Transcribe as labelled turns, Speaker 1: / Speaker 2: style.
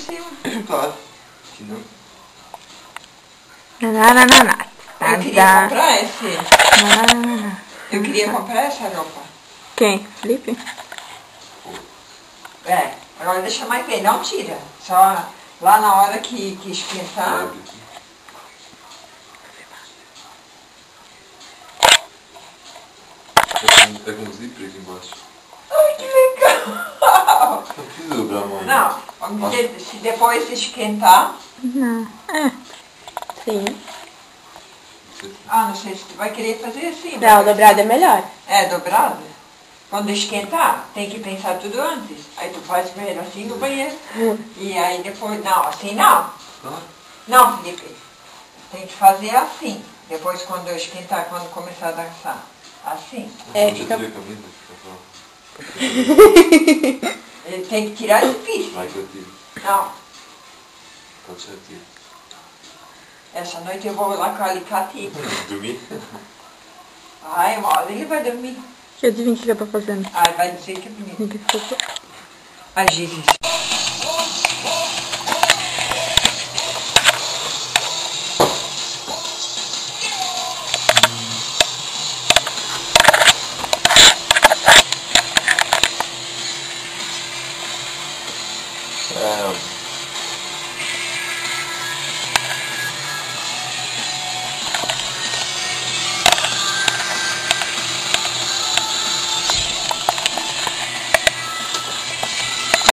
Speaker 1: cima.
Speaker 2: Claro. Que não.
Speaker 1: Eu queria comprar esse. Eu queria comprar essa roupa.
Speaker 3: Quem? Felipe?
Speaker 1: É, agora deixa mais ver, não tira. Só lá na hora que esquentar.
Speaker 2: Pega um zíper aqui embaixo.
Speaker 1: Ai, que legal!
Speaker 2: Não precisa dobrar a mão.
Speaker 1: Não, vamos dizer, se depois esquentar.
Speaker 3: Não. É. Sim.
Speaker 1: Ah, não sei se tu vai querer fazer assim.
Speaker 3: Não, dobrado é melhor.
Speaker 1: É, dobrado. Quando esquentar, tem que pensar tudo antes. Aí tu faz primeiro assim no banheiro. E aí depois, não, assim não. Não, Felipe. Tem que fazer assim. Depois quando esquentar, quando começar a dançar. Assim.
Speaker 3: É,
Speaker 2: Eu já
Speaker 3: fica...
Speaker 2: tirei a camisa.
Speaker 1: Ele tem que tirar difícil.
Speaker 2: Vai que eu tiro.
Speaker 1: Não.
Speaker 2: Pode ser tiro.
Speaker 3: Essa noite eu vou lá com o alicate.
Speaker 2: Dormir?
Speaker 3: Ai, uma hora ele vai dormir.
Speaker 1: Deixa eu adivinhar o que eu tô fazendo.
Speaker 3: Ai, vai dizer que é bonito.
Speaker 1: Ai, Jesus.